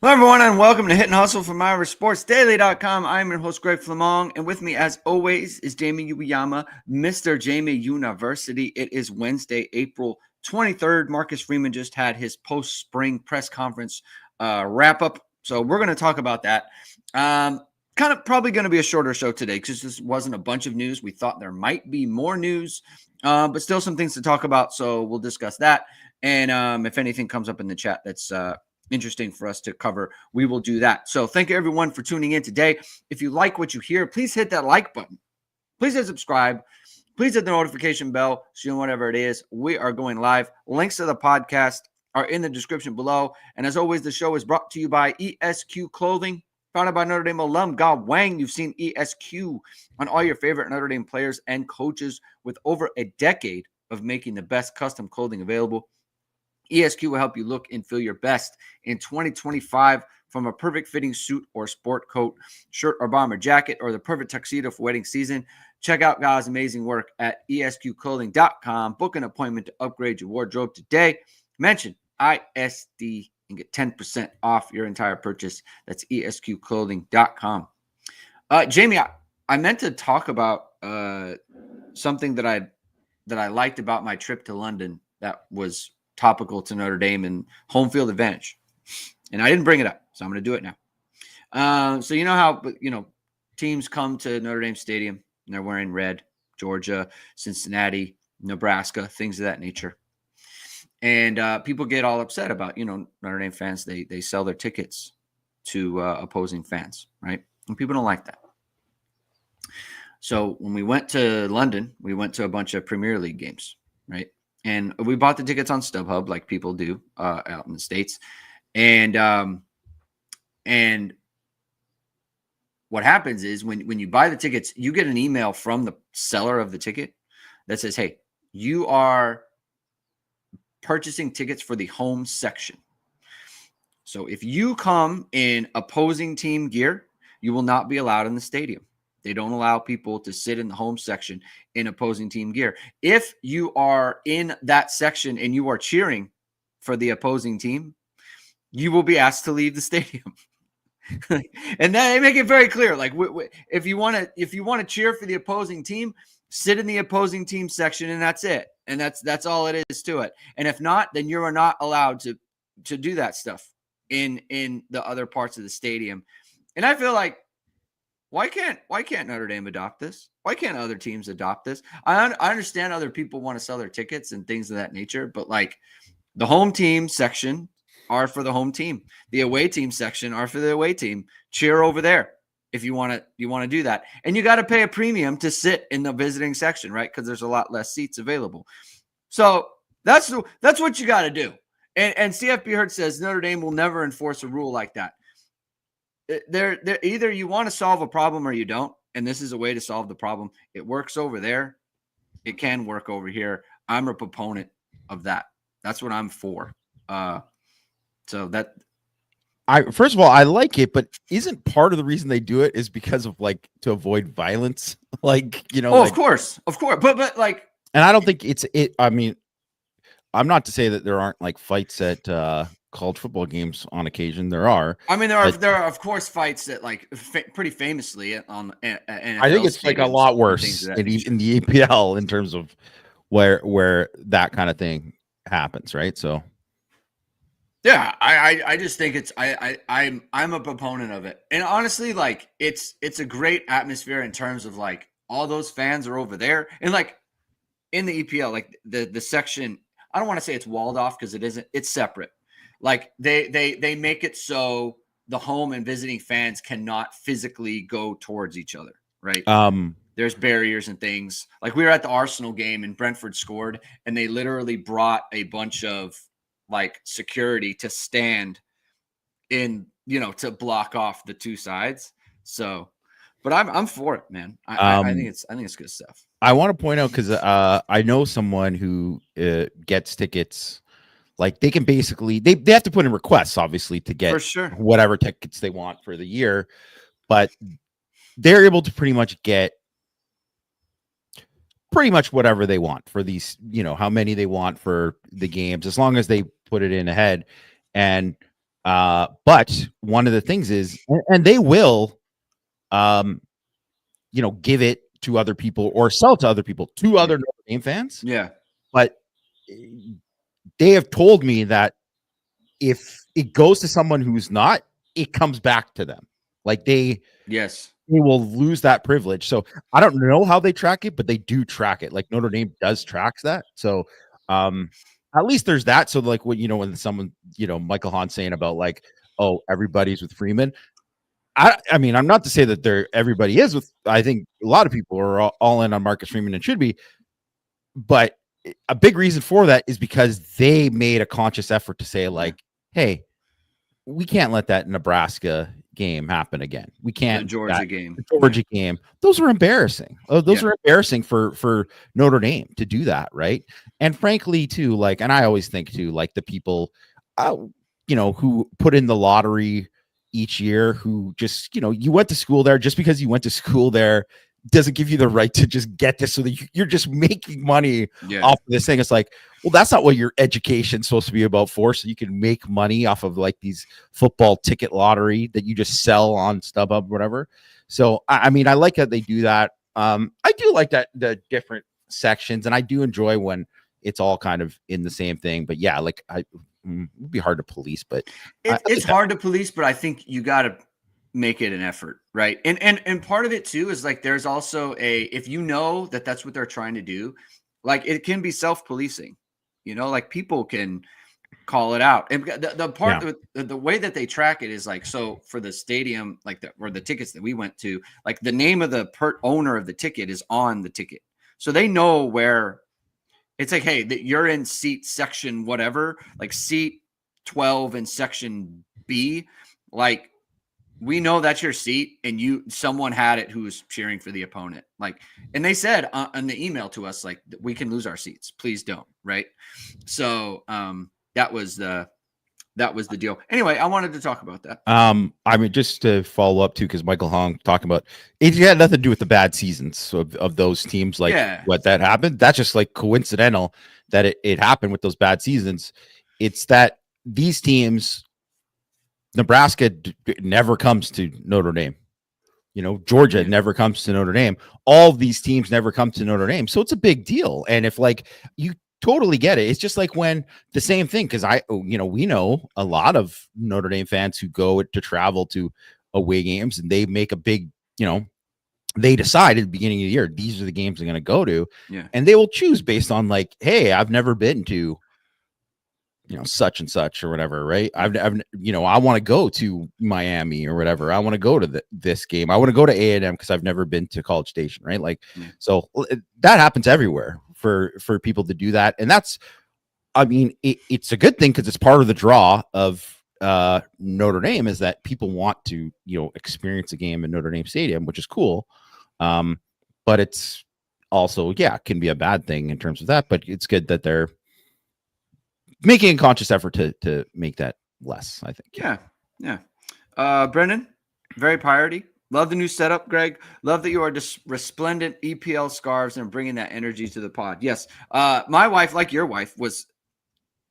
Hello, everyone, and welcome to Hit and Hustle from IrishSportsDaily.com. I'm your host, Greg Flammang, and with me, as always, is Jamie Uyeyama, Mr. Jamie University. It is Wednesday, April 23rd. Marcus Freeman just had his post-spring press conference wrap-up, so we're going to talk about that. Probably going to be a shorter show today because this wasn't a bunch of news. We thought there might be more news, but still some things to talk about, so we'll discuss that. And if anything comes up in the chat that's interesting for us to cover, we will do that. So thank you everyone for tuning in today. If you like what you hear, please hit that like button. Please hit subscribe. Please hit the notification bell so you know whatever it is. We are going live. Links to the podcast are in the description below. And as always, the show is brought to you by ESQ Clothing, founded by Notre Dame alum Ge Wang. You've seen ESQ on all your favorite Notre Dame players and coaches with over a decade of making the best custom clothing available. ESQ will help you look and feel your best in 2025, from a perfect fitting suit or sport coat, shirt or bomber jacket, or the perfect tuxedo for wedding season. Check out Ge's amazing work at esqclothing.com. Book an appointment to upgrade your wardrobe today. Mention ISD and get 10% off your entire purchase. That's esqclothing.com. Jamie, I meant to talk about something that I liked about my trip to London that was topical to Notre Dame and home field advantage. And I didn't bring it up, so I'm going to do it now. So you know how, teams come to Notre Dame Stadium and they're wearing red, Georgia, Cincinnati, Nebraska, things of that nature. And people get all upset about, Notre Dame fans, they sell their tickets to opposing fans, right? And people don't like that. So when we went to London, we went to a bunch of Premier League games, right? And we bought the tickets on StubHub like people do out in the States. And what happens is when you buy the tickets, you get an email from the seller of the ticket that says, hey, you are purchasing tickets for the home section. So if you come in opposing team gear, you will not be allowed in the stadium. They don't allow people to sit in the home section in opposing team gear. If you are in that section and you are cheering for the opposing team, you will be asked to leave the stadium. And then they make it very clear. Like, if you want to cheer for the opposing team, sit in the opposing team section, and that's it. And that's all it is to it. And if not, then you are not allowed to do that stuff in the other parts of the stadium. And I feel like, why can't Notre Dame adopt this? Why can't other teams adopt this? I understand other people want to sell their tickets and things of that nature, but like the home team section are for the home team. The away team section are for the away team. Cheer over there if you want to do that. And you got to pay a premium to sit in the visiting section, right? Because there's a lot less seats available. So that's what you got to do. And CFB Hurt says Notre Dame will never enforce a rule like that. They're either you want to solve a problem or you don't, and this is a way to solve the problem. It works over there. It can work over here. I'm a proponent of that. That's what I'm for. So that first of all, I like it, but isn't part of the reason they do it is because of like to avoid violence? Of course. But like, and I don't think I mean, I'm not to say that there aren't like fights at college football games on occasion. There are. I mean, there are of course fights that like pretty famously on. I think it's like a lot worse in the EPL in terms of where that kind of thing happens, right? So, yeah, I just think it's I'm a proponent of it, and honestly, like it's a great atmosphere in terms of like all those fans are over there, and like in the EPL, like the section. I don't want to say it's walled off because it isn't. It's separate. Like they make it so the home and visiting fans cannot physically go towards each other, right? There's barriers and things. Like we were at the Arsenal game and Brentford scored, and they literally brought a bunch of like security to stand in, to block off the two sides. So, but I'm for it, man. I think it's good stuff. I want to point out because I know someone who gets tickets. Like they can basically they have to put in requests, obviously, to get whatever tickets they want for the year, but they're able to pretty much get whatever they want for these, how many they want for the games, as long as they put it in ahead. And But one of the things is, and they will, give it to other people or sell to other people, to other Notre Dame fans. Yeah. But they have told me that if it goes to someone who's not, it comes back to them. Like they will lose that privilege. So I don't know how they track it, but they do track it. Like Notre Dame does tracks that. So at least there's that. So like when someone, Michael Hahn saying about like, oh, everybody's with Freeman. I mean, I'm not to say that everybody is with. I think a lot of people are all in on Marcus Freeman and should be, but a big reason for that is because they made a conscious effort to say like, hey, we can't let that Nebraska game happen again. We can't. The Georgia game. The Georgia game. Those were embarrassing. Those are embarrassing for Notre Dame to do that, right? And frankly, too, like, and I always think too, like the people, who put in the lottery each year, who just, you went to school there. Just because you went to school there doesn't give you the right to just get this so that you're just making money off of this thing. It's like, well, that's not what your education's supposed to be about for. So you can make money off of like these football ticket lottery that you just sell on StubHub, whatever. So, I mean, I like how they do that. I do like that, the different sections, and I do enjoy when it's all kind of in the same thing. But yeah, like it would be hard to police, but it's hard to police, but I think you got to make it an effort, right? And part of it too is like there's also if you know that that's what they're trying to do, like it can be self-policing, like people can call it out. And the part the way that they track it is like, so for the stadium, like or the tickets that we went to, like the name of the owner of the ticket is on the ticket, so they know where. It's like, hey, that you're in seat section whatever, like seat 12 in section B, like we know that's your seat, and someone had it who was cheering for the opponent. Like, and they said on the email to us, like, we can lose our seats. Please don't. Right. So that was the deal. Anyway, I wanted to talk about that. I mean, just to follow up too, because Michael Hong talking about it had nothing to do with the bad seasons of those teams, like what that happened. That's just like coincidental that it happened with those bad seasons. It's that these teams, Nebraska never comes to Notre Dame. Georgia never comes to Notre Dame. All of these teams never come to Notre Dame. So it's a big deal. And if like you totally get it, it's just like when the same thing, because we know a lot of Notre Dame fans who go to travel to away games, and they make a big, they decide at the beginning of the year, these are the games they're going to go to. And they will choose based on like, hey, I've never been to such and such or whatever, right? I want to go to Miami or whatever. I want to go to this game. I want to go to A&M because I've never been to College Station, right? Like, so that happens everywhere for people to do that. And that's, I mean, it's a good thing because it's part of the draw of Notre Dame, is that people want to, experience a game in Notre Dame Stadium, which is cool. But it's also, can be a bad thing in terms of that, but it's good that they're making a conscious effort to make that less, I think. Yeah. Brendan, very priority. Love the new setup, Greg. Love that you are just resplendent EPL scarves and bringing that energy to the pod. Yes. My wife, like your wife,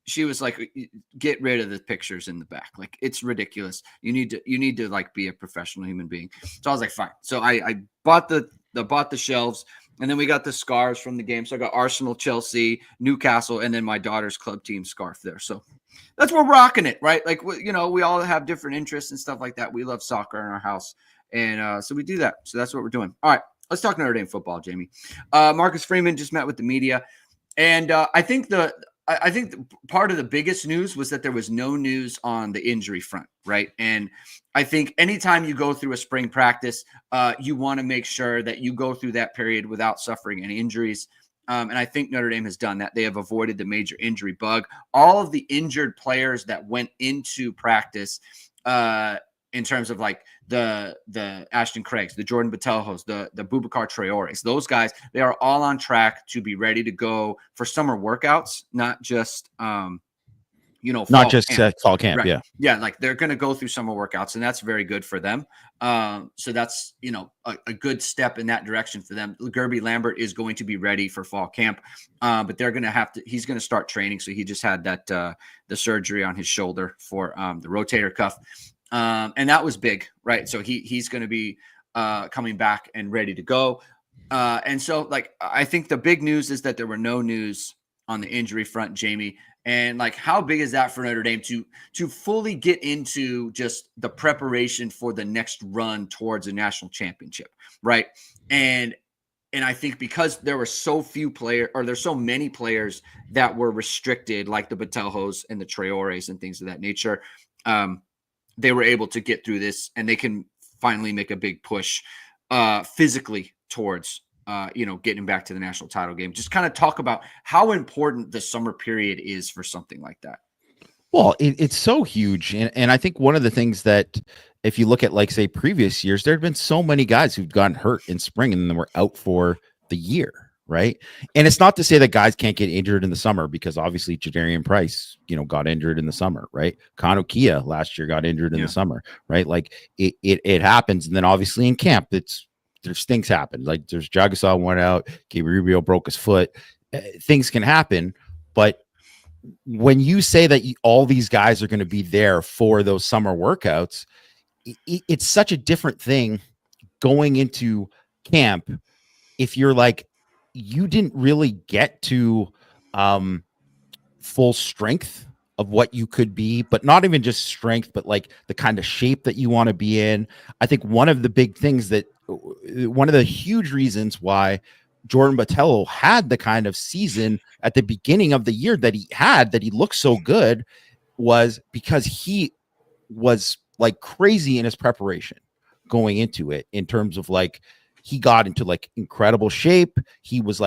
she was like, get rid of the pictures in the back. Like, it's ridiculous. You need to like be a professional human being. So I was like, fine. So I bought the shelves. And then we got the scarves from the game. So I got Arsenal, Chelsea, Newcastle, and then my daughter's club team scarf there. So that's where we're rocking it, right? Like, we all have different interests and stuff like that. We love soccer in our house. And so we do that. So that's what we're doing. All right, let's talk Notre Dame football, Jamie. Marcus Freeman just met with the media. And I think part of the biggest news was that there was no news on the injury front, right? And I think anytime you go through a spring practice, you want to make sure that you go through that period without suffering any injuries. And I think Notre Dame has done that. They have avoided the major injury bug. All of the injured players that went into practice in terms of like the Ashton Craigs, the Jordan Batelhos, the Boubacar Traores, those guys, they are all on track to be ready to go for summer workouts, not just not just fall camp. Right. Yeah. Yeah. Like they're going to go through summer workouts, and that's very good for them. So that's, a good step in that direction for them. Gerby Lambert is going to be ready for fall camp. But they're going to he's going to start training. So he just had that, the surgery on his shoulder for, the rotator cuff. And that was big, right? So he's going to be, coming back and ready to go. And so I think the big news is that there were no news on the injury front, Jamie. And how big is that for Notre Dame to fully get into just the preparation for the next run towards a national championship, right? And I think because there were so few players, or there's so many players that were restricted, like the Batelhos and the Traores and things of that nature, they were able to get through this, and they can finally make a big push physically towards getting back to the national title game. Just kind of talk about how important the summer period is for something like that. Well, it's so huge. And I think one of the things that, if you look at say previous years, there have been so many guys who've gotten hurt in spring and then were out for the year. Right. And it's not to say that guys can't get injured in the summer, because obviously Jadarian Price, got injured in the summer, right? Kano Kia last year got injured in the summer, right? It happens. And then obviously in camp, there's things happen. There's Jagasaw went out, Gabe Rubio broke his foot. Things can happen. But when you say that all these guys are going to be there for those summer workouts, it's such a different thing going into camp. If you're you didn't really get to full strength of what you could be, but not even just strength, but the kind of shape that you want to be in. I think one of the huge reasons why Jordan Botelho had the kind of season at the beginning of the year that he looked so good, was because he was crazy in his preparation going into it, in terms of he got into incredible shape. He was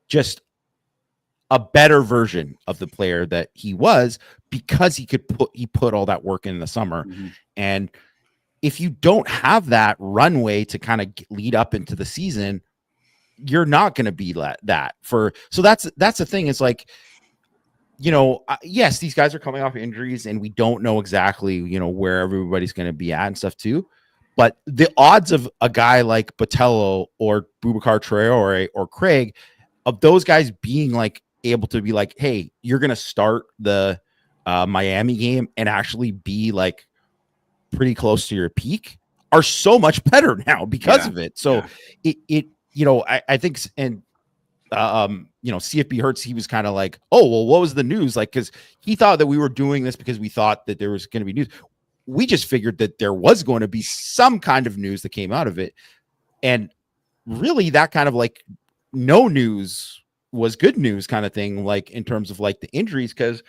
just a better version of the player that he was, because he put all that work in the summer. Mm-hmm. And if you don't have that runway to kind of lead up into the season, you're not going to be that for. So that's the thing. It's yes, these guys are coming off injuries, and we don't know exactly, where everybody's going to be at and stuff too. But the odds of a guy like Botelho or Boubacar Traore or Craig, of those guys being able to be hey, you're going to start the Miami game and actually be pretty close to your peak, are so much better now because of it. So I think, and CFB Hertz, he was kind of oh, well, what was the news? Because he thought that we were doing this because we thought that there was going to be news. We just figured that there was going to be some kind of news that came out of it. And really that kind of no news was good news kind of thing, in terms of the injuries. Because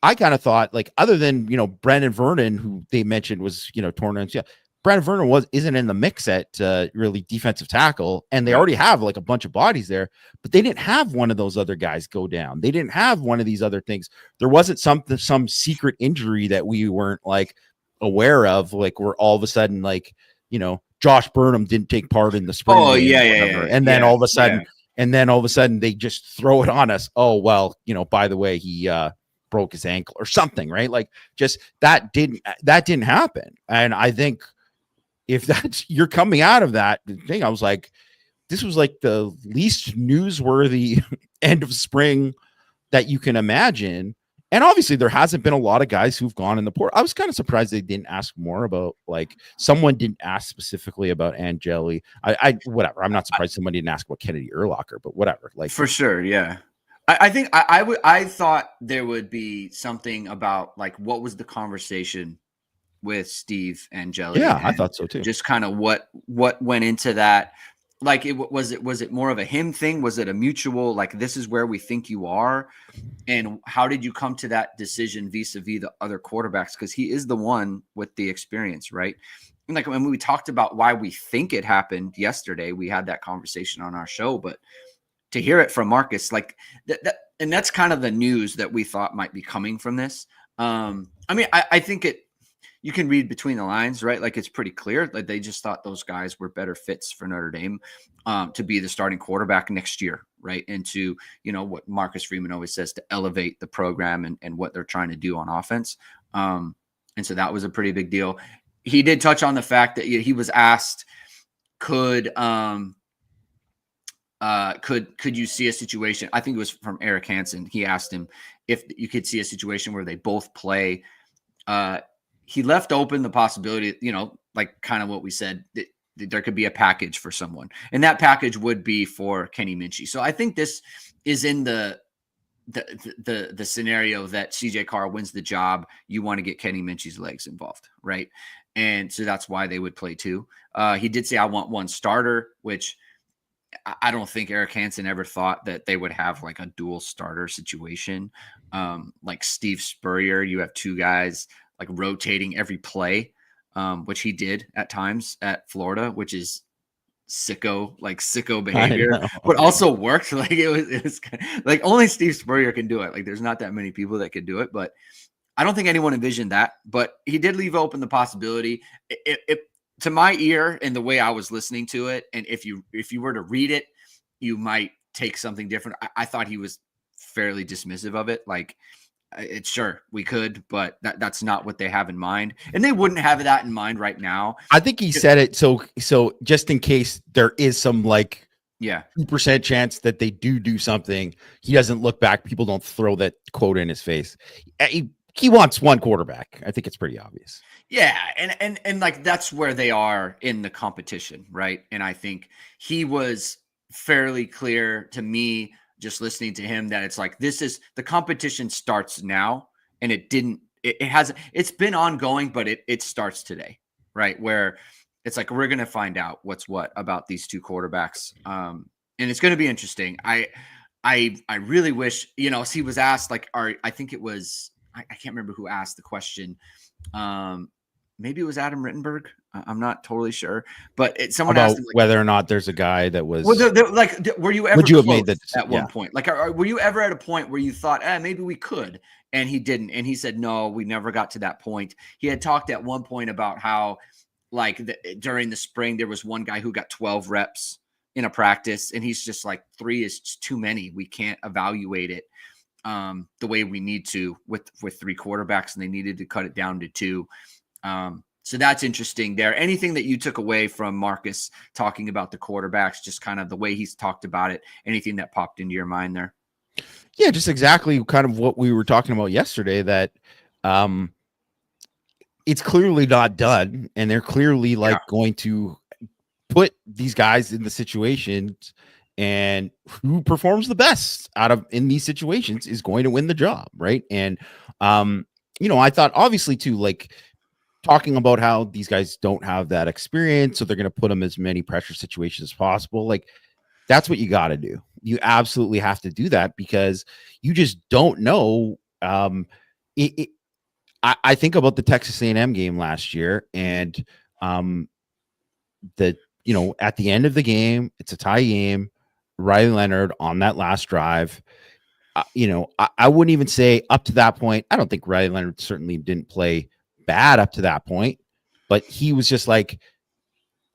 I kind of thought other than, Brandon Vernon, who they mentioned was, torn MCL, Brandon Vernon isn't in the mix at really defensive tackle, and they already have a bunch of bodies there, but they didn't have one of those other guys go down. They didn't have one of these other things. There wasn't some secret injury that we weren't aware of, where all of a sudden Josh Burnham didn't take part in the spring. Oh yeah. And then all of a sudden they just throw it on us. Oh well, by the way, he broke his ankle or something, right? Just that didn't happen. And I think if you're coming out of that thing, I was this was the least newsworthy end of spring that you can imagine. And obviously there hasn't been a lot of guys who've gone in the port. I was kind of surprised they didn't ask more about someone didn't ask specifically about Angeli. I whatever. I'm not surprised someone didn't ask about Kennedy Urlacher, but whatever. For sure. Yeah. I think I thought there would be something about what was the conversation with Steve Angeli. Yeah, I thought so too. Just kind of what went into that. Was it more of a him thing? Was it a mutual, this is where we think you are? And how did you come to that decision vis-a-vis the other quarterbacks? Because he is the one with the experience, right? And when we talked about why we think it happened yesterday, we had that conversation on our show, but to hear it from Marcus, that, and that's kind of the news that we thought might be coming from this. I think you can read between the lines, right? It's pretty clear they just thought those guys were better fits for Notre Dame to be the starting quarterback next year, right? Into, what Marcus Freeman always says, to elevate the program and what they're trying to do on offense. And so that was a pretty big deal. He did touch on the fact that he was asked, could you see a situation? I think it was from Eric Hansen. He asked him if you could see a situation where they both play. He left open the possibility, like kind of what we said, that there could be a package for someone, and that package would be for Kenny Minchey. So I think this is in the scenario that CJ Carr wins the job. You want to get Kenny Minchey's legs involved, right? And so that's why they would play two. He did say, I want one starter, which I don't think Eric Hansen ever thought that they would have like a dual starter situation. Like Steve Spurrier, you have two guys like rotating every play, which he did at times at Florida, which is sicko behavior, but also worked. Like it was like only Steve Spurrier can do it. Like there's not that many people that could do it, but I don't think anyone envisioned that. But he did leave open the possibility. It to my ear and the way I was listening to it, and if you were to read it, you might take something different. I thought he was fairly dismissive of it. Like, it's sure we could, but that's not what they have in mind, and they wouldn't have that in mind right now. I think he said it so just in case there is some 2% chance that they do something, he doesn't look back. People don't throw that quote in his face. He wants one quarterback. I think it's pretty obvious. Yeah, and like that's where they are in the competition, right? And I think he was fairly clear to me just listening to him that it's like the competition starts now, and it's been ongoing, but it starts today, right? Where it's like we're gonna find out what's what about these two quarterbacks, and it's gonna be interesting. I really wish, he was asked I think it was I can't remember who asked the question. Maybe it was Adam Rittenberg. I'm not totally sure, but someone about asked him, whether or not there's a guy that was. Were you ever? Would you have made that at one point? Like, were you ever at a point where you thought, maybe we could? And he didn't. And he said, no, we never got to that point. He had talked at one point about how, during the spring, there was one guy who got 12 reps in a practice, and he's just like, 3 is too many. We can't evaluate it the way we need to with 3 quarterbacks, and they needed to cut it down to 2. So that's interesting there. Anything that you took away from Marcus talking about the quarterbacks, just kind of the way he's talked about it, anything that popped into your mind there? Yeah, just exactly kind of what we were talking about yesterday, that it's clearly not done, and they're clearly going to put these guys in the situations, and who performs the best in these situations is going to win the job, right? And I thought obviously too, talking about how these guys don't have that experience, so they're going to put them as many pressure situations as possible. That's what you got to do. You absolutely have to do that, because you just don't know. I think about the Texas A&M game last year, and at the end of the game, it's a tie game. Riley Leonard on that last drive. I wouldn't even say up to that point. I don't think Riley Leonard certainly didn't play bad up to that point, but he was just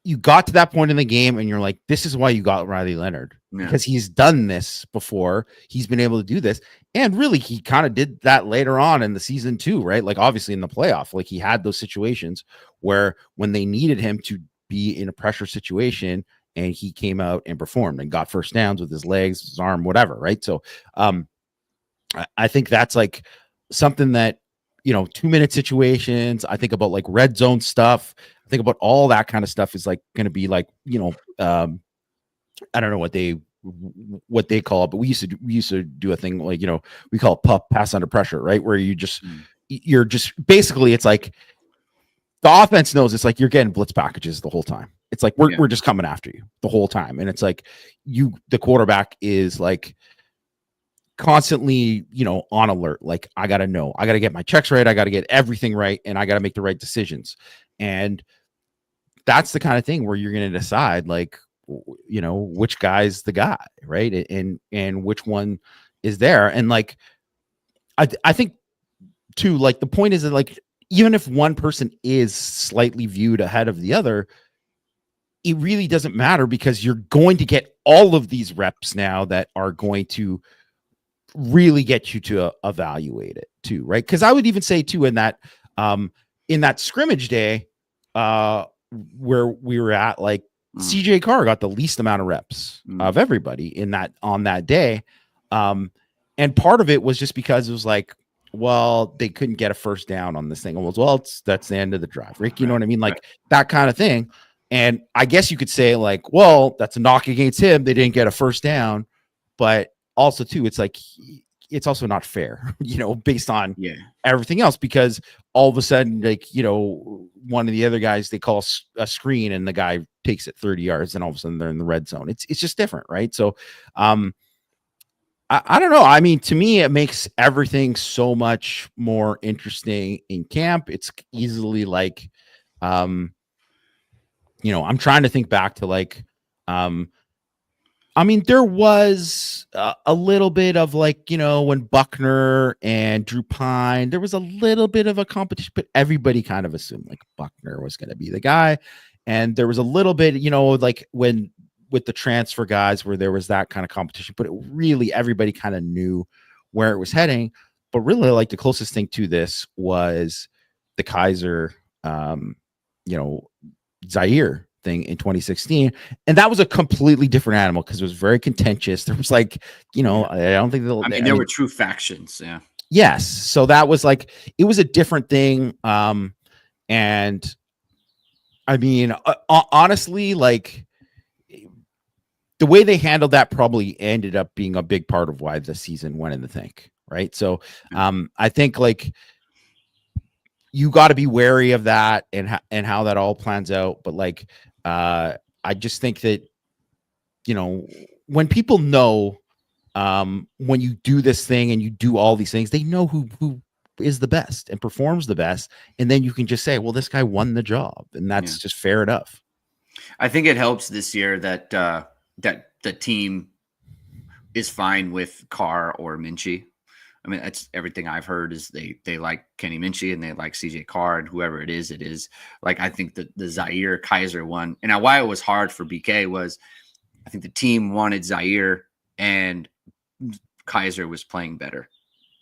you got to that point in the game and you're like, this is why you got Riley Leonard, because he's done this before. He's been able to do this. And really, he kind of did that later on in the season too, right? Obviously in the playoff, he had those situations where when they needed him to be in a pressure situation, and he came out and performed and got first downs with his legs, his arm, whatever. Right. So I think that's something that, 2-minute situations. I think about red zone stuff. I think about all that kind of stuff is going to be I don't know what they call it, but we used to do a thing we call it pass under pressure, right? Where you're just basically, it's the offense knows it's you're getting blitz packages the whole time. It's we're just coming after you the whole time, and it's the quarterback is constantly, on alert. I got to get my checks right. I got to get everything right. And I got to make the right decisions. And that's the kind of thing where you're going to decide, which guy's the guy, right? And which one is there. And I think too, the point is that even if one person is slightly viewed ahead of the other, it really doesn't matter because you're going to get all of these reps now that are going to really get you to evaluate it too, right? Because I would even say too in that scrimmage day where we were at, like CJ Carr got the least amount of reps of everybody on that day. And part of it was just because it was like, well, they couldn't get a first down on this thing. That's the end of the drive, Rick. You know what I mean? Like that kind of thing. And I guess you could say like, well, that's a knock against him. They didn't get a first down, but also too, it's like, it's also not fair, based on everything else, because all of a sudden, like, one of the other guys, they call a screen and the guy takes it 30 yards and all of a sudden they're in the red zone. It's just different. Right. So, I don't know. I mean, to me, it makes everything so much more interesting in camp. It's easily like, I'm trying to think back to like, I mean, there was a little bit of like, when Buckner and Drew Pine, there was a little bit of a competition, but everybody kind of assumed like Buckner was going to be the guy. And there was a little bit, like when with the transfer guys where there was that kind of competition, but everybody kind of knew where it was heading. But really, like the closest thing to this was the Kaiser, Zaire thing in 2016, and that was a completely different animal because it was very contentious. There was like, I don't think there were true factions. Yeah. Yes. So that was like, it was a different thing. And I mean, honestly, like the way they handled that probably ended up being a big part of why the season went in the tank. Right. So, I think like you got to be wary of that and how that all plans out. But like, I just think that, when people know, when you do this thing and you do all these things, they know who is the best and performs the best. And then you can just say, well, this guy won the job, and that's just fair enough. I think it helps this year that, that the team is fine with Carr or Minchie. I mean, that's everything I've heard is they like Kenny Minchie and they like CJ Carr and whoever it is like, I think that the Zaire Kaiser one, and why it was hard for BK was I think the team wanted Zaire and Kaiser was playing better.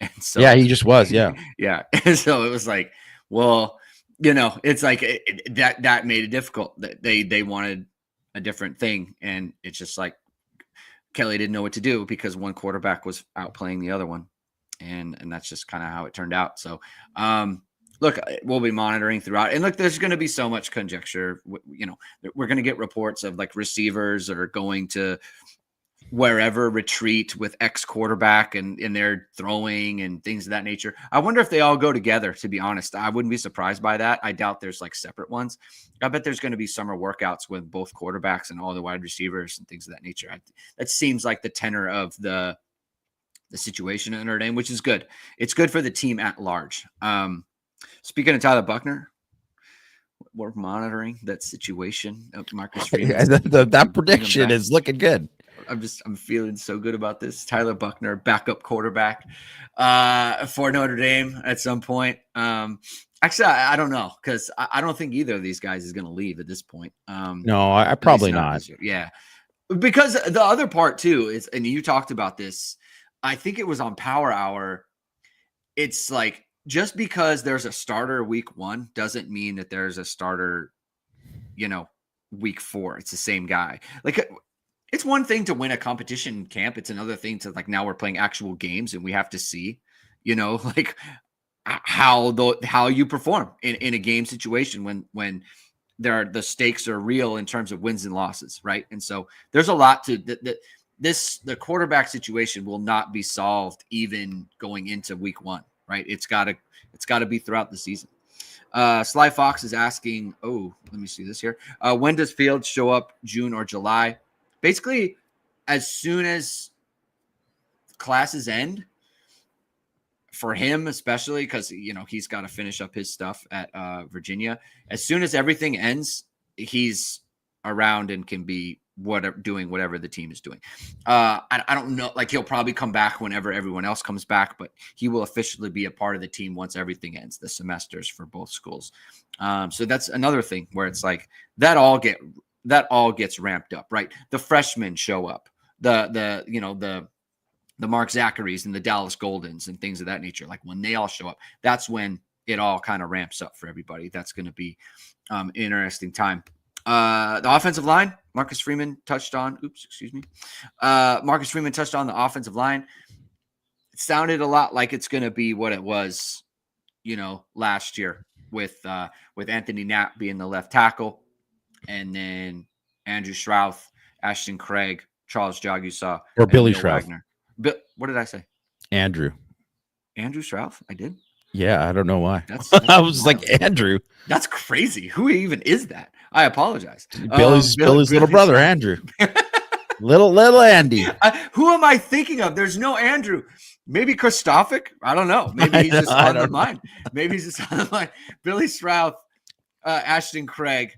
And so, yeah, he just was. Yeah. Yeah. And so it was like, well, it's like that made it difficult that they wanted a different thing. And it's just like Kelly didn't know what to do because one quarterback was outplaying the other one. And that's just kind of how it turned out. So, look, we'll be monitoring throughout. And look, there's going to be so much conjecture. We're going to get reports of like receivers are going to wherever retreat with X quarterback and they're throwing and things of that nature. I wonder if they all go together, to be honest. I wouldn't be surprised by that. I doubt there's like separate ones. I bet there's going to be summer workouts with both quarterbacks and all the wide receivers and things of that nature. That seems like the tenor of the situation at Notre Dame, which is good. It's good for the team at large. Speaking of Tyler Buckner, we're monitoring that situation of Marcus Freeman. That prediction is looking good. I'm feeling so good about this. Tyler Buckner, backup quarterback for Notre Dame at some point. Actually, I don't know because I don't think either of these guys is going to leave at this point. No, I probably not. Yeah, because the other part too is, and you talked about this, I think it was on Power Hour. It's like just because there's a starter week 1 doesn't mean that there's a starter, week 4. It's the same guy. Like it's one thing to win a competition camp. It's another thing to like now we're playing actual games and we have to see, like how you perform in a game situation when the stakes are real in terms of wins and losses, right? And so there's a lot to the quarterback situation will not be solved even going into week 1, right? It's got to be throughout the season. Sly Fox is asking, let me see this here. When does Fields show up, June or July? Basically, as soon as classes end, for him especially, because he's got to finish up his stuff at Virginia. As soon as everything ends, he's around and can be doing whatever the team is doing. I don't know, like he'll probably come back whenever everyone else comes back, but he will officially be a part of the team once everything ends, the semesters for both schools. So that's another thing where it's like that all get that all gets ramped up, right? The freshmen show up, the Mark Zachary's and the Dallas Goldens and things of that nature. Like when they all show up, that's when it all kind of ramps up for everybody. That's going to be an interesting time. The offensive line, Marcus Freeman touched on. Marcus Freeman touched on the offensive line. It sounded a lot like it's going to be what it was, last year with Anthony Knapp being the left tackle, and then Andrew Strouth, Ashton Craig, Charles Jagusa, or Billy Strouth. What did I say? Andrew Strouth? I did? Yeah, I don't know why. That's I was wild. Like, Andrew. That's crazy. Who even is that? I apologize. Billy's little brother, Andrew. little Andy. Who am I thinking of? There's no Andrew. Maybe Kristofik? I don't know. Maybe he's just on the mind. Maybe he's just on the mind. Billy Strouth, Ashton Craig,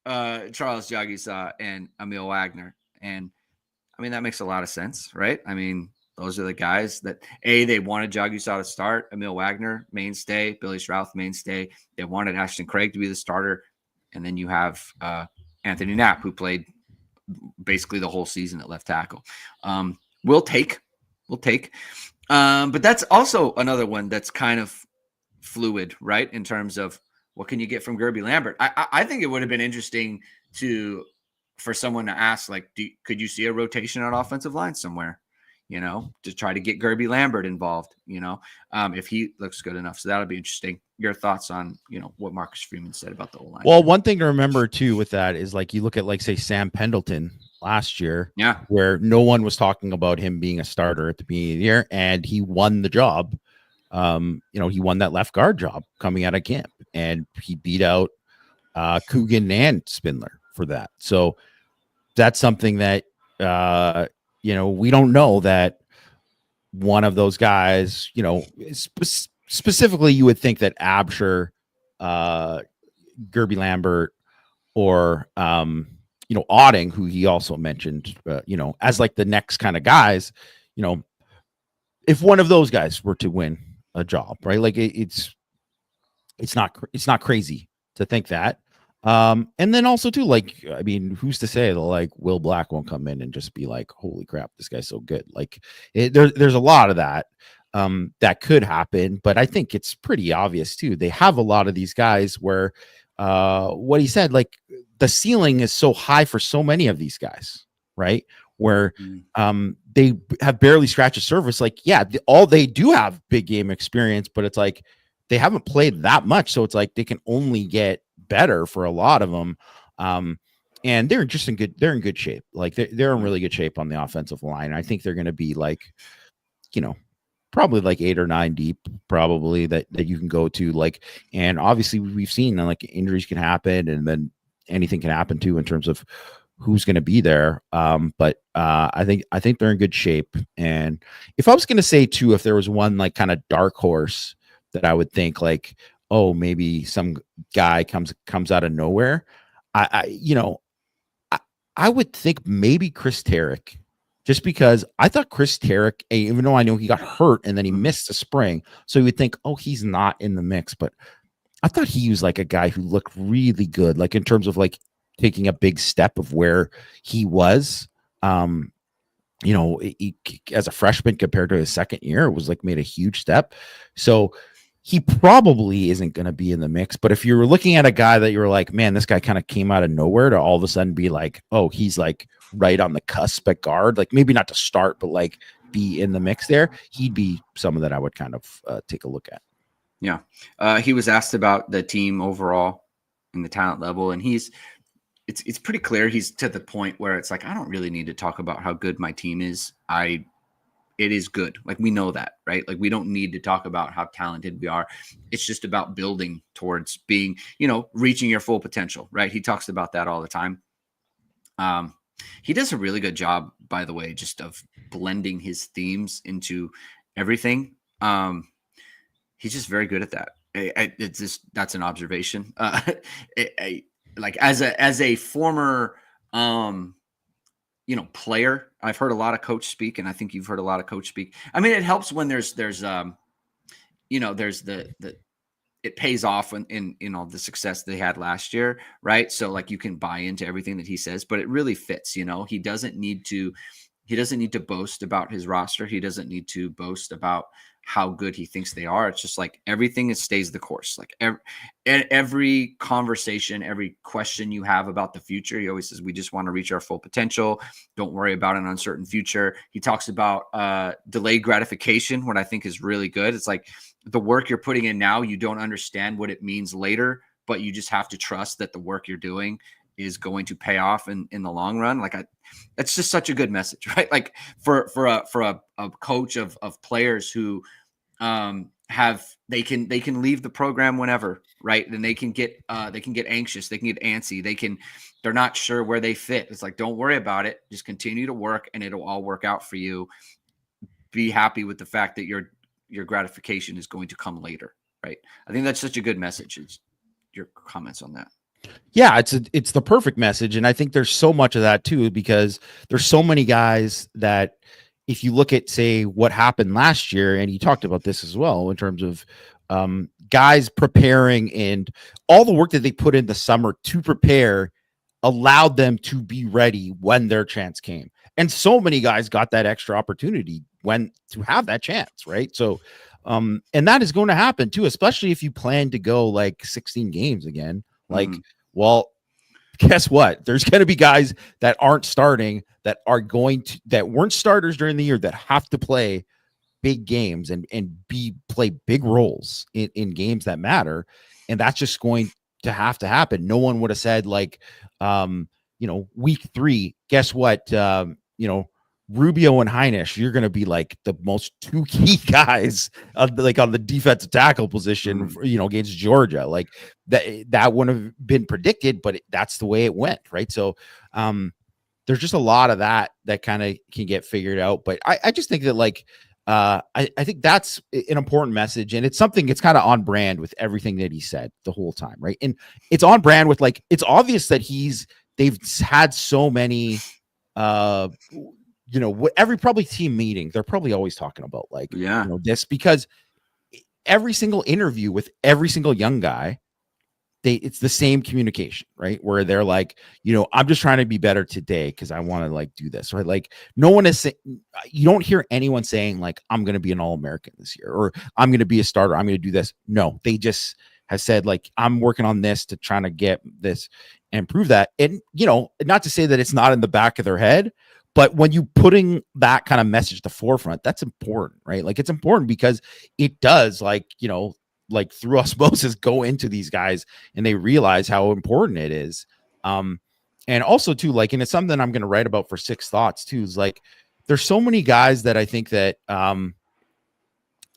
Charles Jagusa, and Emil Wagner. And I mean, that makes a lot of sense, right? I mean, those are the guys that they wanted Jagusa to start. Emil Wagner, mainstay. Billy Strouth, mainstay. They wanted Ashton Craig to be the starter. And then you have Anthony Knapp, who played basically the whole season at left tackle. We'll take. But that's also another one that's kind of fluid, right? In terms of what can you get from Gerby Lambert? I think it would have been interesting for someone to ask, like, could you see a rotation on offensive line somewhere? To try to get Gerby Lambert involved, if he looks good enough. So that'll be interesting. Your thoughts on, what Marcus Freeman said about the O-line. Well, one thing to remember too with that is, like, you look at, like, say, Sam Pendleton last year, where no one was talking about him being a starter at the beginning of the year, and he won the job. He won that left guard job coming out of camp, and he beat out Coogan and Spindler for that. So that's something that, we don't know that one of those guys, specifically, you would think that Absher, Gerby Lambert, or, Otting, who he also mentioned, as like the next kind of guys, if one of those guys were to win a job, right? Like it's not crazy to think that. And then also too, like, I mean, who's to say that, like, Will Black won't come in and just be like, holy crap, this guy's so good. Like there's a lot of that that could happen, but I think it's pretty obvious too. They have a lot of these guys where what he said, like, the ceiling is so high for so many of these guys, right? Where they have barely scratched the surface. Like, all they do have big game experience, but it's like they haven't played that much. So it's like they can only get better for a lot of them. And they're just they're in good shape. Like they're in really good shape on the offensive line. I think they're going to be like, probably like 8 or 9 deep, probably that you can go to, like, and obviously we've seen, like, injuries can happen, and then anything can happen too in terms of who's going to be there. But I think they're in good shape. And if I was going to say too, if there was one, like, kind of dark horse that I would think, like, oh, maybe some guy comes out of nowhere, I would think maybe Chris Terek, just because I thought Chris Terek, even though I know he got hurt and then he missed the spring, so you would think, oh, he's not in the mix, but I thought he was like a guy who looked really good, like in terms of like taking a big step of where he was, he, as a freshman compared to his second year, it was like made a huge step. So he probably isn't going to be in the mix. But if you were looking at a guy that you were like, man, this guy kind of came out of nowhere, to all of a sudden be like, oh, he's like right on the cusp at guard, like maybe not to start, but like be in the mix there, he'd be someone that I would kind of take a look at. Yeah. He was asked about the team overall and the talent level, and it's pretty clear he's to the point where it's like, I don't really need to talk about how good my team is. It is good. Like, we know that, right? Like, we don't need to talk about how talented we are. It's just about building towards being, reaching your full potential, right? He talks about that all the time. He does a really good job, by the way, just of blending his themes into everything. He's just very good at that. It's just, that's an observation. Like as a former, player, I've heard a lot of coach speak, and I think you've heard a lot of coach speak. I mean, it helps when there's it it pays off in all the success they had last year, right? So like you can buy into everything that he says, but it really fits. He doesn't need to boast about his roster. He doesn't need to boast about how good he thinks they are. It's just like everything stays the course. Like every conversation, every question you have about the future, he always says, we just want to reach our full potential. Don't worry about an uncertain future. He talks about delayed gratification, what I think is really good. It's like the work you're putting in now, you don't understand what it means later, but you just have to trust that the work you're doing is going to pay off in the long run. Like that's just such a good message, right? Like for a coach of players who they can leave the program whenever, right? And they can get anxious, they can get antsy, they're not sure where they fit. It's like, don't worry about it. Just continue to work and it'll all work out for you. Be happy with the fact that your gratification is going to come later, right? I think that's such a good message. It's your comments on that. Yeah, it's the perfect message. And I think there's so much of that too, because there's so many guys that if you look at, say, what happened last year, and you talked about this as well, in terms of guys preparing and all the work that they put in the summer to prepare allowed them to be ready when their chance came. And so many guys got that extra opportunity to have that chance, right? So, and that is going to happen too, especially if you plan to go like 16 games again. Like, well, guess what? There's going to be guys that aren't starting that weren't starters during the year that have to play big games and play big roles in games that matter. And that's just going to have to happen. No one would have said like, week 3, guess what? Rubio and Heinisch, you're going to be like the most 2 key guys on the defensive tackle position, against Georgia. Like that wouldn't have been predicted, but that's the way it went. Right. So, there's just a lot of that kind of can get figured out. But I just think that I think that's an important message, and it's something that's kind of on brand with everything that he said the whole time. Right. And it's on brand with it's obvious that they've had so many, every probably team meeting, they're probably always talking about this, because every single interview with every single young guy, it's the same communication, right? Where they're like, I'm just trying to be better today because I want to do this, right? Like no one is you don't hear anyone saying like, I'm going to be an All-American this year, or I'm going to be a starter, I'm going to do this. No, they just have said like, I'm working on this to try to get this and prove that. And, not to say that it's not in the back of their head, but when you putting that kind of message at the forefront, that's important, right? Like it's important because it does through osmosis go into these guys and they realize how important it is. And also too, and it's something I'm going to write about for 6 Thoughts too, is there's so many guys that I think that,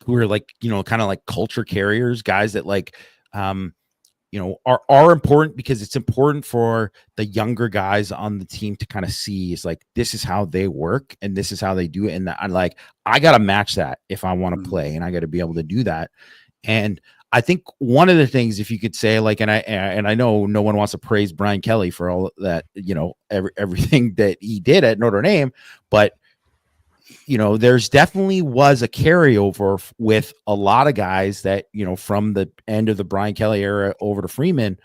who are kind of culture carriers, guys that are important, because it's important for the younger guys on the team to kind of see is this is how they work and this is how they do it. And I got to match that if I want to play, and I got to be able to do that. And I think one of the things, if you could say and I know no one wants to praise Brian Kelly for all that, everything that he did at Notre Dame, but there's definitely was a carryover with a lot of guys that, from the end of the Brian Kelly era over to Freeman,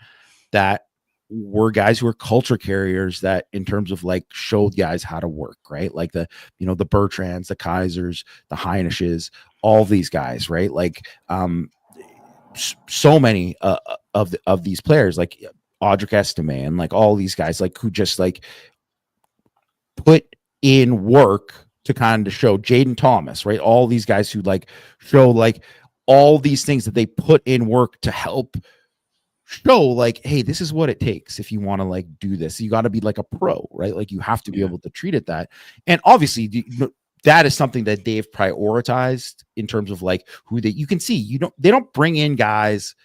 that were guys who were culture carriers that in terms of showed guys how to work, right? Like the Bertrands, the Kaisers, the Heinisches, all these guys, right? So many of these players, like Audric Estime, and all these guys, who just put in work to kind of show, Jaden Thomas, right? All these guys who show all these things that they put in work to help show hey, this is what it takes if you want to do this. You got to be a pro, right? You have to be able to treat it that. And obviously that is something that they've prioritized in terms of who you can see. They don't bring in guys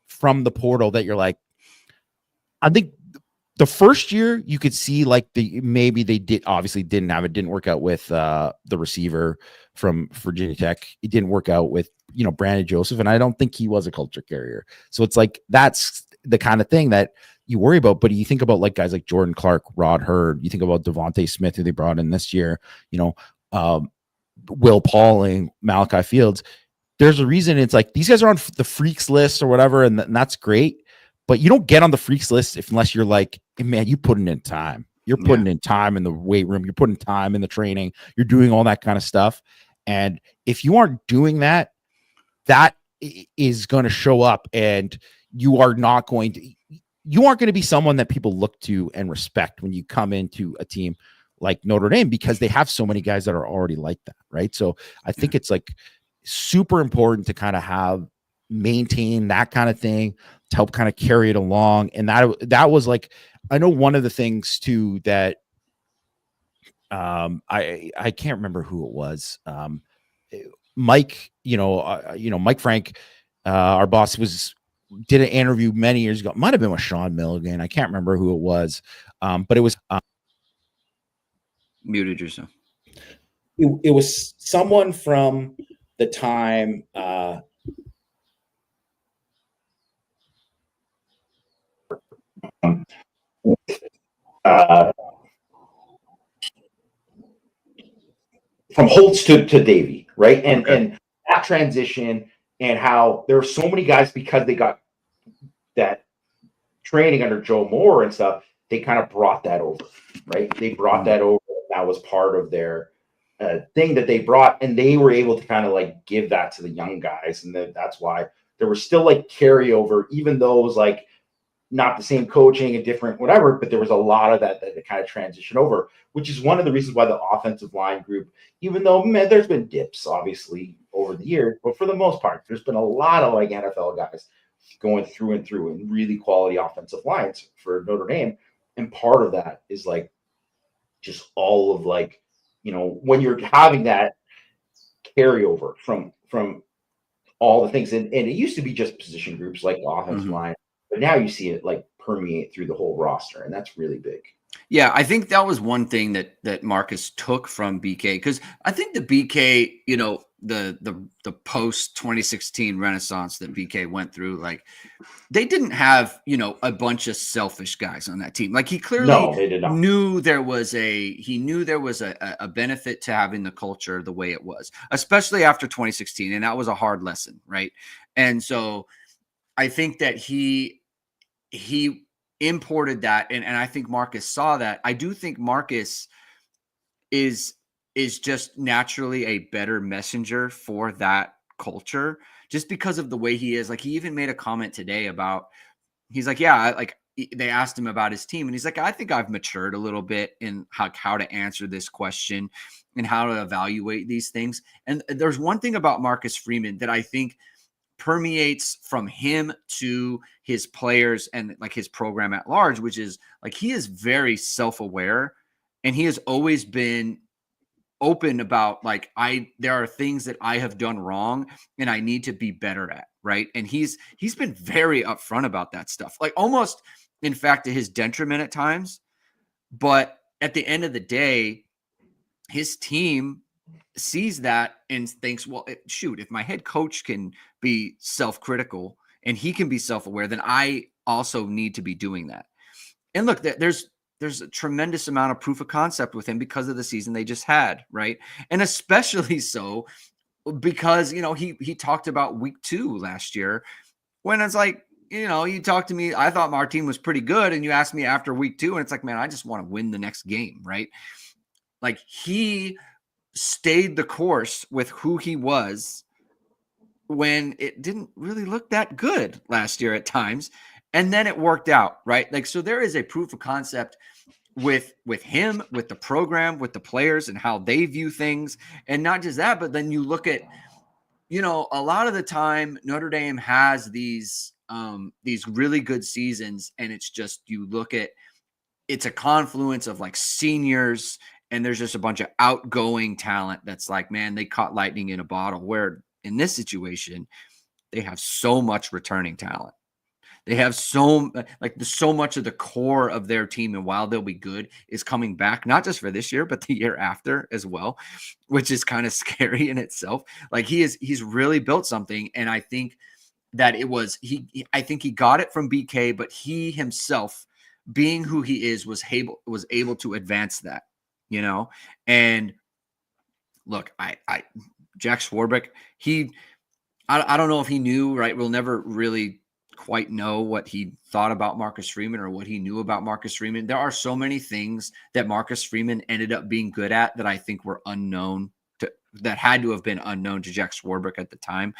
from the portal that you're I think the first year you could see maybe they didn't work out with the receiver from Virginia Tech. It didn't work out with Brandon Joseph, and I don't think he was a culture carrier. So it's that's the kind of thing that you worry about. But you think about guys like Jordan Clark, Rod Hurd, you think about Devontae Smith, who they brought in this year, Will Pauling, Malachi Fields. there's a reason it's like these guys are on the freaks list or whatever, and that's great. But you don't get on the freaks list unless you're like, hey, man, you putting in time. You're putting in time in the weight room. You're putting time in the training. You're doing all that kind of stuff. And if you aren't doing that, that is going to show up, and you aren't going to be someone that people look to and respect when you come into a team like Notre Dame, because they have so many guys that are already like that. Right. So I think it's like super important to kind of maintain that kind of thing to help kind of carry it along. And that was like, I know one of the things too that I can't remember who it was. Mike, Mike Frank, our boss, did an interview many years ago. Might have been with Sean Milligan. I can't remember who it was. But it was muted yourself. It was someone from the time from Holtz to Davey, right? And that transition, and how there were so many guys, because they got that training under Joe Moore and stuff, they kind of brought that over, right? They brought that over. That was part of their thing that they brought, and they were able to kind of like give that to the young guys. And that's why there was still like carryover, even though it was like not the same coaching and different whatever, but there was a lot of that kind of transition over, which is one of the reasons why the offensive line group, even though there's been dips obviously over the years, but for the most part, there's been a lot of like NFL guys going through and really quality offensive lines for Notre Dame. And part of that is like just all of like, when you're having that carryover from all the things, and it used to be just position groups like the offensive line, but now you see it like permeate through the whole roster, and that's really big. Yeah, I think that was one thing that Marcus took from BK, because I think the BK, the post 2016 renaissance that BK went through, like they didn't have, a bunch of selfish guys on that team. Like he clearly knew there was a benefit to having the culture the way it was, especially after 2016. And that was a hard lesson. Right. And so I think that he imported that. And I think Marcus saw that. I do think Marcus is just naturally a better messenger for that culture, just because of the way he is. Like he even made a comment today about, he's like, yeah, like they asked him about his team, and he's like, I think I've matured a little bit in how to answer this question and how to evaluate these things. And there's one thing about Marcus Freeman that I think permeates from him to his players and like his program at large, which is like he is very self-aware, and he has always been open about like there are things that I have done wrong and I need to be better at, right? And he's been very upfront about that stuff, like almost in fact to his detriment at times. But at the end of the day, his team sees that and thinks, well, shoot, if my head coach can be self-critical and he can be self-aware, then I also need to be doing that. And look, there's a tremendous amount of proof of concept with him because of the season they just had, right? And especially so because, he talked about week 2 last year, when it's like, you talked to me, I thought our team was pretty good, and you asked me after week 2, and it's like, man, I just want to win the next game, right? Like he stayed the course with who he was when it didn't really look that good last year at times. And then it worked out, right? Like, so there is a proof of concept with him, with the program, with the players, and how they view things. And not just that, but then you look at, a lot of the time Notre Dame has these really good seasons, and it's just, you look at, it's a confluence of like seniors, and there's just a bunch of outgoing talent that's like, man, they caught lightning in a bottle. Where in this situation, they have so much returning talent. They have so much of the core of their team, and while they'll be good, is coming back, not just for this year, but the year after as well, which is kind of scary in itself. Like he's really built something, and I think that I think he got it from BK, but he himself, being who he is, was able to advance that, and look, Jack Swarbrick, I don't know if he knew, right? We'll never really quite know what he thought about Marcus Freeman or what he knew about Marcus Freeman. There are so many things that Marcus Freeman ended up being good at that I think were unknown that had to have been unknown to Jack Swarbrick at the time.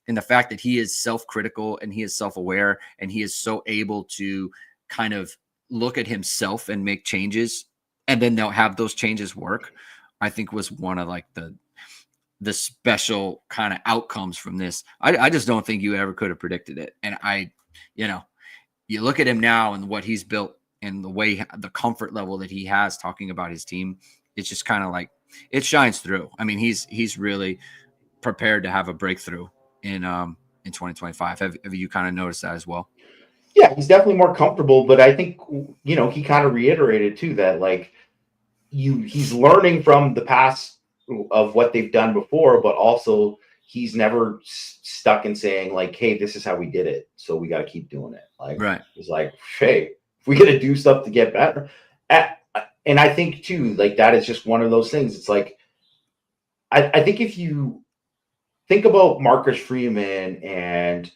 And the fact that he is self-critical and he is self-aware and he is so able to kind of look at himself and make changes, and then they'll have those changes work, I think was one of like the special kind of outcomes from this. I just don't think you ever could have predicted it. And you look at him now and what he's built and the way, the comfort level that he has talking about his team, it's just kind of like it shines through. I mean, he's really prepared to have a breakthrough in 2025. Have you kind of noticed that as well? Yeah, he's definitely more comfortable, but I think, he kind of reiterated too that like he's learning from the past of what they've done before, but also he's never stuck in saying like, hey, this is how we did it, so we got to keep doing it. Like, right. It's like, hey, if we got to do stuff to get better. And I think too, like that is just one of those things. It's like, I think if you think about Marcus Freeman and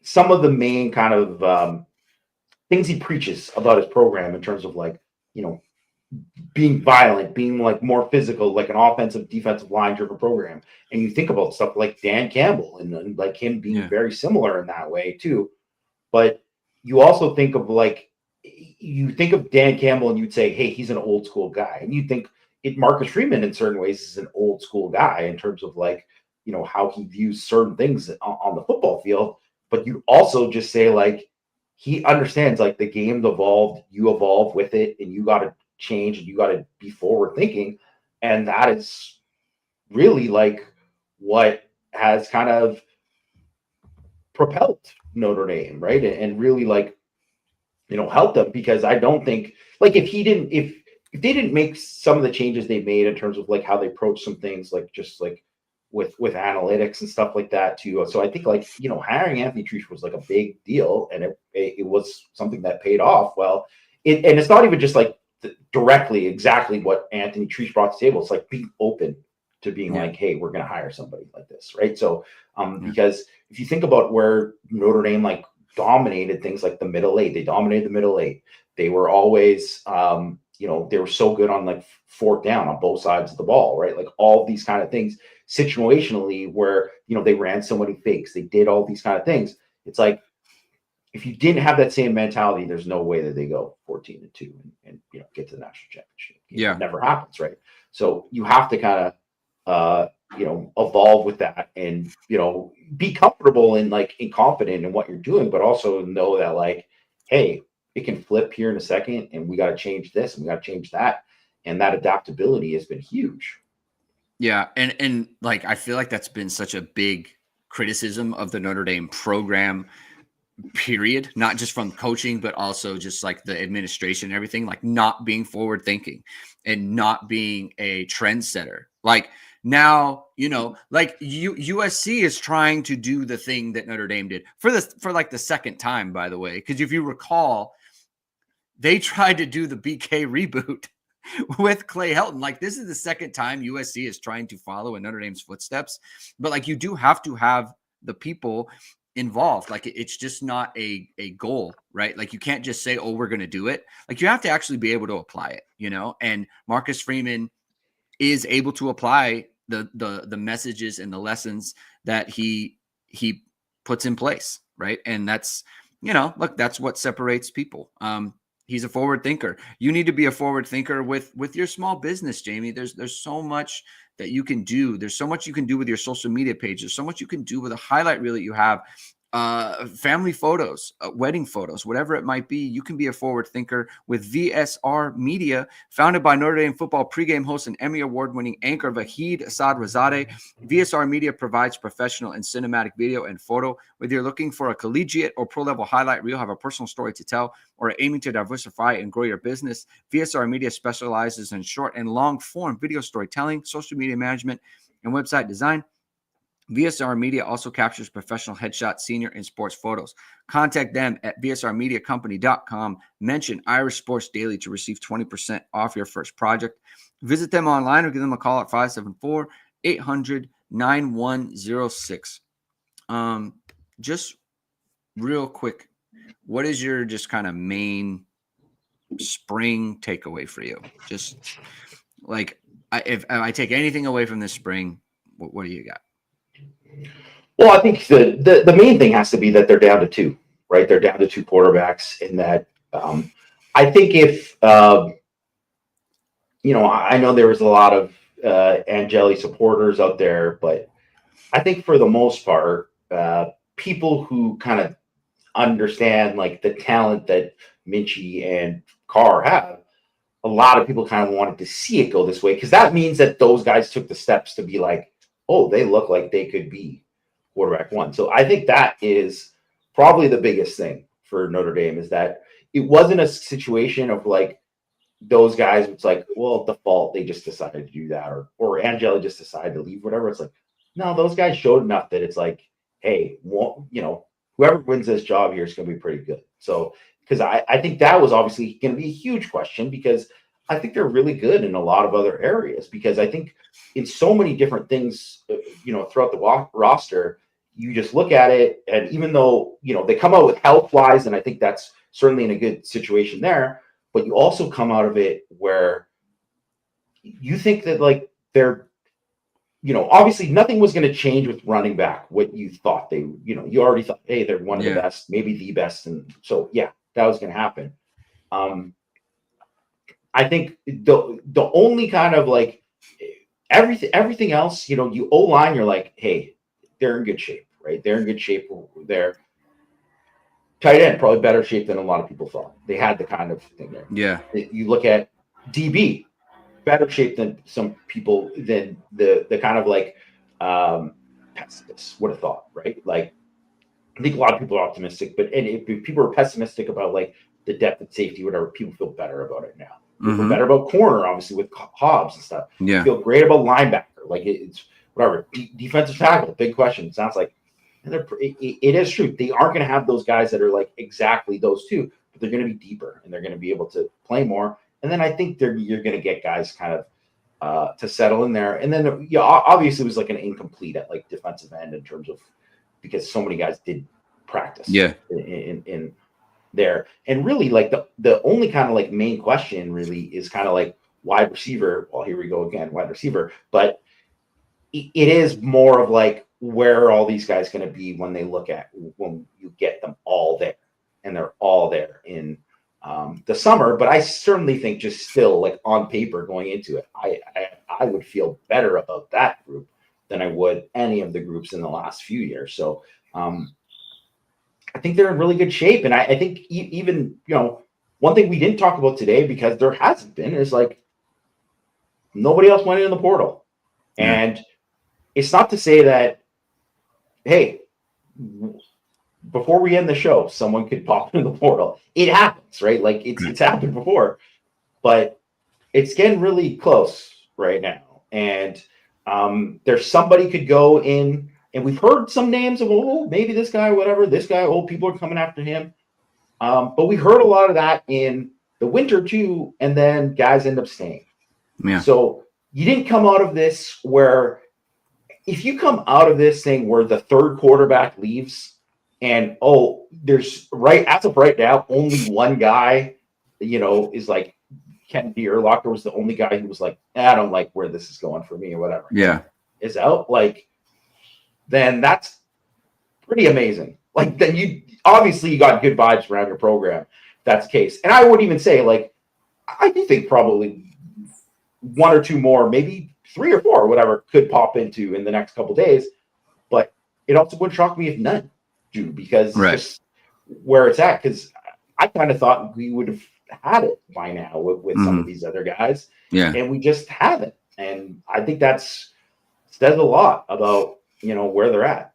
some of the main kind of things he preaches about his program in terms of like, being violent, being like more physical, like an offensive, defensive line driven program. And you think about stuff like Dan Campbell and like him being very similar in that way too. But you also think of Dan Campbell and you'd say, hey, he's an old school guy. And you think Marcus Freeman in certain ways is an old school guy in terms of like, how he views certain things on the football field. But you also just say like, he understands like the game's evolved, you evolve with it, and you got to change and you got to be forward thinking. And that is really like what has kind of propelled Notre Dame, right? And really like, helped them, because I don't think like if they didn't make some of the changes they made in terms of like how they approach some things, like just like with analytics and stuff like that too. So I think like, hiring Anthony Treach was like a big deal, and it was something that paid off. Well, and it's not even just like directly exactly what Anthony Treach brought to the table. It's like being open to being like, hey, we're going to hire somebody like this, right? So because if you think about where Notre Dame like dominated things like the middle eight, they dominated the middle eight. They were always they were so good on like fourth down on both sides of the ball, right? Like all these kind of things situationally where they ran so many fakes, they did all these kind of things. It's like, if you didn't have that same mentality, there's no way that they go 14-2 and get to the national championship. It never happens, right? So you have to kind of evolve with that and be comfortable and confident in what you're doing, but also know that like, hey, it can flip here in a second, and we got to change this and we got to change that, and that adaptability has been huge. Yeah, and like I feel like that's been such a big criticism of the Notre Dame program, period, not just from coaching, but also just like the administration and everything, like not being forward thinking and not being a trendsetter. Like now, like USC is trying to do the thing that Notre Dame did for like the second time, by the way, because if you recall, they tried to do the BK reboot with Clay Helton. Like this is the second time USC is trying to follow in Notre Dame's footsteps, but like you do have to have the people involved. Like it's just not a goal, right? Like you can't just say, oh, we're going to do it. Like you have to actually be able to apply it, and Marcus Freeman is able to apply the messages and the lessons that he puts in place, right? And that's, look, that's what separates people. He's a forward thinker. You need to be a forward thinker with your small business, Jamie. There's so much that you can do. There's so much you can do with your social media page. There's so much you can do with a highlight reel that you have, family photos, wedding photos, whatever it might be. You can be a forward thinker with VSR Media, founded by Notre Dame football pregame host and Emmy award-winning anchor Vahid Asad-Razadeh. VSR Media provides professional and cinematic video and photo. Whether you're looking for a collegiate or pro-level highlight reel, have a personal story to tell, or aiming to diversify and grow your business, VSR Media specializes in short and long-form video storytelling, social media management, and website design. VSR Media also captures professional headshots, senior, and sports photos. Contact them at vsrmediacompany.com. Mention Irish Sports Daily to receive 20% off your first project. Visit them online or give them a call at 574-800-9106. Just real quick, what is your just kind of main spring takeaway for you? Just like if I take anything away from this spring, what do you got? Well, I think the main thing has to be that they're down to two, right? They're down to two quarterbacks, in that I think if I know there was a lot of Angeli supporters out there, but I think for the most part, people who kind of understand like the talent that Minchie and Carr have, a lot of people kind of wanted to see it go this way, because that means that those guys took the steps to be like, oh, they look like they could be quarterback one. So I think that is probably the biggest thing for Notre Dame, is that it wasn't a situation of like those guys, it's like, well, default, they just decided to do that, or Angeli just decided to leave, whatever. It's like, no, those guys showed enough that it's like, hey, whoever wins this job here is going to be pretty good. So, because I think that was obviously going to be a huge question, because I think they're really good in a lot of other areas, because I think in so many different things, throughout the roster, you just look at it, and even though, they come out with health-wise, and I think that's certainly in a good situation there, but you also come out of it where you think that like they're, obviously nothing was going to change with running back what you thought they, you already thought, hey, they're one of the best, maybe the best. And so, yeah, that was going to happen. I think the only kind of like everything else, you O-line, you're like, hey, they're in good shape, right? They're in good shape. They're tight end, probably better shape than a lot of people thought. They had the kind of thing there. Yeah. You look at DB, better shape than some people, than the kind of like pessimists would have thought, right? Like, I think a lot of people are optimistic, but if people are pessimistic about like the depth and safety, whatever, people feel better about it now. People feel better about corner, obviously, with Hobbs and stuff. Yeah. Feel great about linebacker. Like, it's whatever. Defensive tackle, big question. It sounds like, and it is true. They aren't going to have those guys that are like exactly those two, but they're going to be deeper, and they're going to be able to play more. And then I think you're going to get guys kind of to settle in there. And then, obviously it was like an incomplete at like defensive end in terms of, because so many guys did practice in there. And really like the only kind of like main question really is kind of like wide receiver. Well, here we go again, wide receiver. But it is more of like, where are all these guys going to be when you get them all there, and they're all there in the summer. But I certainly think, just still like on paper going into it, I would feel better about that group than I would any of the groups in the last few years. So I think they're in really good shape. And I think even, one thing we didn't talk about today, because there hasn't been, is like nobody else went in the portal. And it's not to say that, hey, before we end the show, someone could pop in the portal. It happens, right? Like it's happened before, but it's getting really close right now. And there's somebody could go in, and we've heard some names of, maybe this guy, whatever, this guy, people are coming after him. But we heard a lot of that in the winter too, and then guys end up staying. Yeah. So you didn't come out of this where, if you come out of this thing where the third quarterback leaves, and there's as of right now, only one guy, is like Kennedy Urlacher was the only guy who was like, I don't like where this is going for me, or whatever. Yeah. Is out, like, then that's pretty amazing. Like, then you got good vibes around your program. That's the case. And I would even say, like, I do think probably one or two more, maybe 3 or 4, whatever, could pop into in the next couple of days. But it also would shock me if none do, because just where it's at. Because I kind of thought we would have had it by now with some of these other guys. Yeah. And we just haven't. And I think says a lot about, where they're at.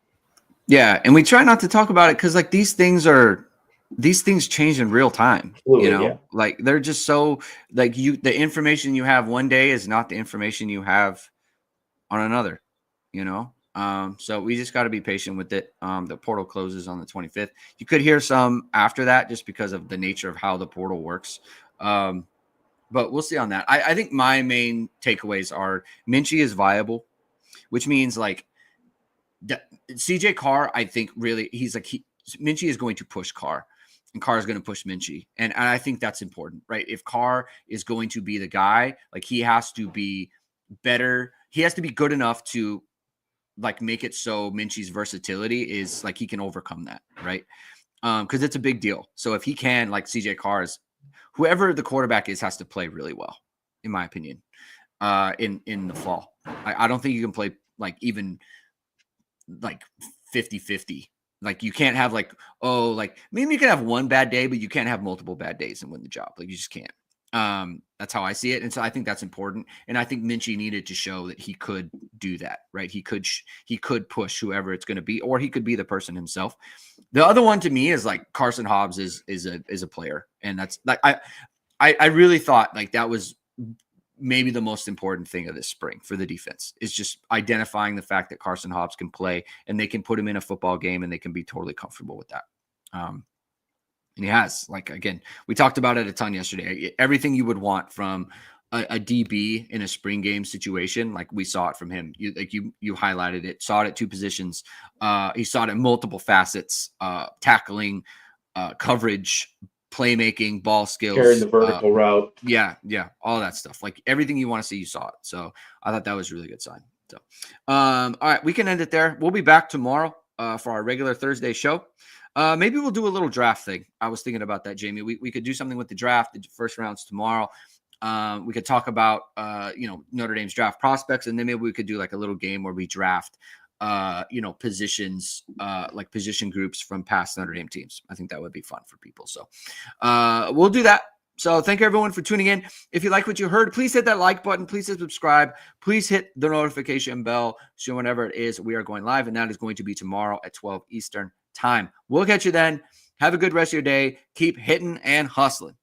Yeah. And we try not to talk about it because like these things change in real time. Absolutely, like they're just so like the information you have one day is not the information you have on another, so we just got to be patient with it. The portal closes on the 25th. You could hear some after that just because of the nature of how the portal works. But we'll see on that. I think my main takeaways are Minchie is viable, which means like CJ Carr, I think really Minchie is going to push Carr, and Carr is going to push Minchie. And I think that's important, right? If Carr is going to be the guy, like he has to be better. He has to be good enough to like make it so Minchie's versatility is like he can overcome that, right? Because it's a big deal. So if he can, like CJ Carr is, whoever the quarterback is has to play really well, in my opinion, in the fall. I don't think you can play like even like 50-50. Like you can't have like, maybe you can have one bad day, but you can't have multiple bad days and win the job. Like you just can't. That's how I see it. And so I think that's important. And I think Minchie needed to show that he could do that, right? He could push whoever it's going to be, or he could be the person himself. The other one to me is like Carson Hobbs is a player. And that's like, I really thought like that was maybe the most important thing of this spring for the defense is just identifying the fact that Carson Hobbs can play and they can put him in a football game and they can be totally comfortable with that. And he has, like, again, we talked about it a ton yesterday. Everything you would want from a DB in a spring game situation, like we saw it from him. You highlighted it, saw it at two positions. He saw it at multiple facets, tackling, coverage, playmaking, ball skills. Carrying the vertical route. Yeah, all that stuff. Like everything you want to see, you saw it. So I thought that was a really good sign. So, all right, we can end it there. We'll be back tomorrow for our regular Thursday show. Maybe we'll do a little draft thing. I was thinking about that, Jamie. We could do something with the draft, the first rounds tomorrow. We could talk about, Notre Dame's draft prospects, and then maybe we could do like a little game where we draft, positions, like position groups from past Notre Dame teams. I think that would be fun for people. So we'll do that. So thank you everyone for tuning in. If you like what you heard, please hit that like button. Please hit subscribe. Please hit the notification bell so whenever it is we are going live, and that is going to be tomorrow at 12 Eastern time. We'll catch you then. Have a good rest of your day. Keep hitting and hustling.